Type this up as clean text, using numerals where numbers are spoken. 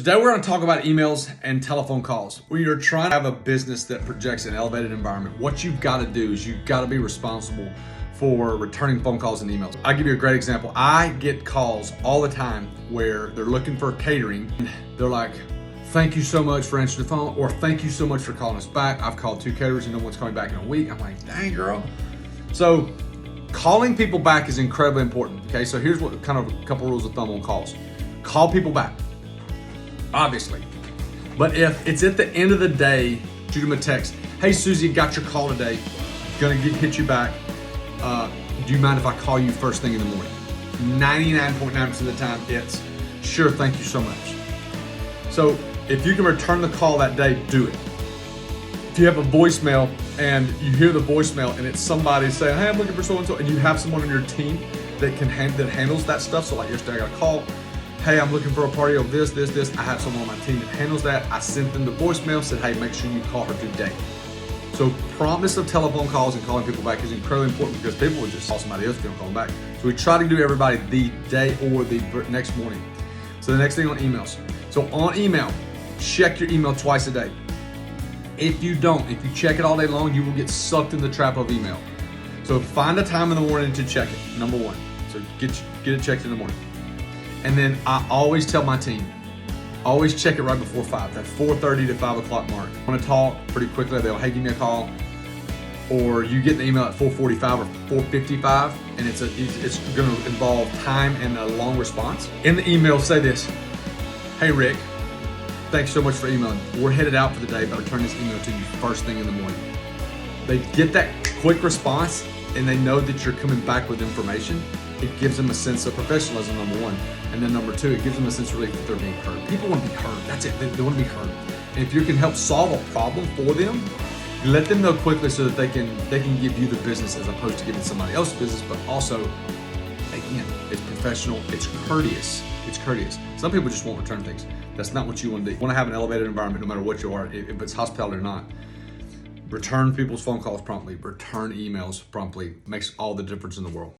Today we're going to talk about emails and telephone calls. When you're trying to have a business that projects an elevated environment, what you've got to do is you've got to be responsible for returning phone calls and emails. I'll give you a great example. I get calls all the time where they're looking for catering. They're like, thank you so much for answering the phone, or thank you so much for calling us back. I've called 2 caterers and no one's coming back in a week. I'm like, dang girl. So calling people back is incredibly important. Okay, so here's what kind of a couple rules of thumb on calls. Call people back, obviously. But if it's at the end of the day, shoot them a text. Hey Susie, got your call today. Gonna hit you back. Do you mind if I call you first thing in the morning? 99.9% of the time it's, sure, thank you so much. So if you can return the call that day, do it. If you have a voicemail and you hear the voicemail and it's somebody saying, hey, I'm looking for so-and-so, and you have someone on your team that that handles that stuff. So like yesterday I got a call, hey, I'm looking for a party of this. I have someone on my team that handles that. I sent them the voicemail, said, hey, make sure you call her today. So promptness of telephone calls and calling people back is incredibly important because people would just call somebody else if they don't call them back. So we try to do everybody the day or the next morning. So the next thing on emails. So on email, check your email twice a day. If you check it all day long, you will get sucked in the trap of email. So find a time in the morning to check it, number one. So get it checked in the morning. And then I always tell my team, always check it right before 5, that 4:30 to 5 o'clock mark. I want to talk pretty quickly, they'll, hey, give me a call. Or you get an email at 4:45 or 4:55, and it's going to involve time and a long response. In the email, say this, hey Rick, thanks so much for emailing. We're headed out for the day, but I'll return this email to you first thing in the morning. They get that quick response and they know that you're coming back with information. It gives them a sense of professionalism, number one. And then number two, it gives them a sense of relief that they're being heard. People want to be heard, that's it, they want to be heard. And if you can help solve a problem for them, let them know quickly so that they can give you the business as opposed to giving somebody else business, but also, again, it's professional, it's courteous. Some people just won't return things. That's not what you want to do. You want to have an elevated environment no matter what you are, if it's hospitality or not. Return people's phone calls promptly, return emails promptly, makes all the difference in the world.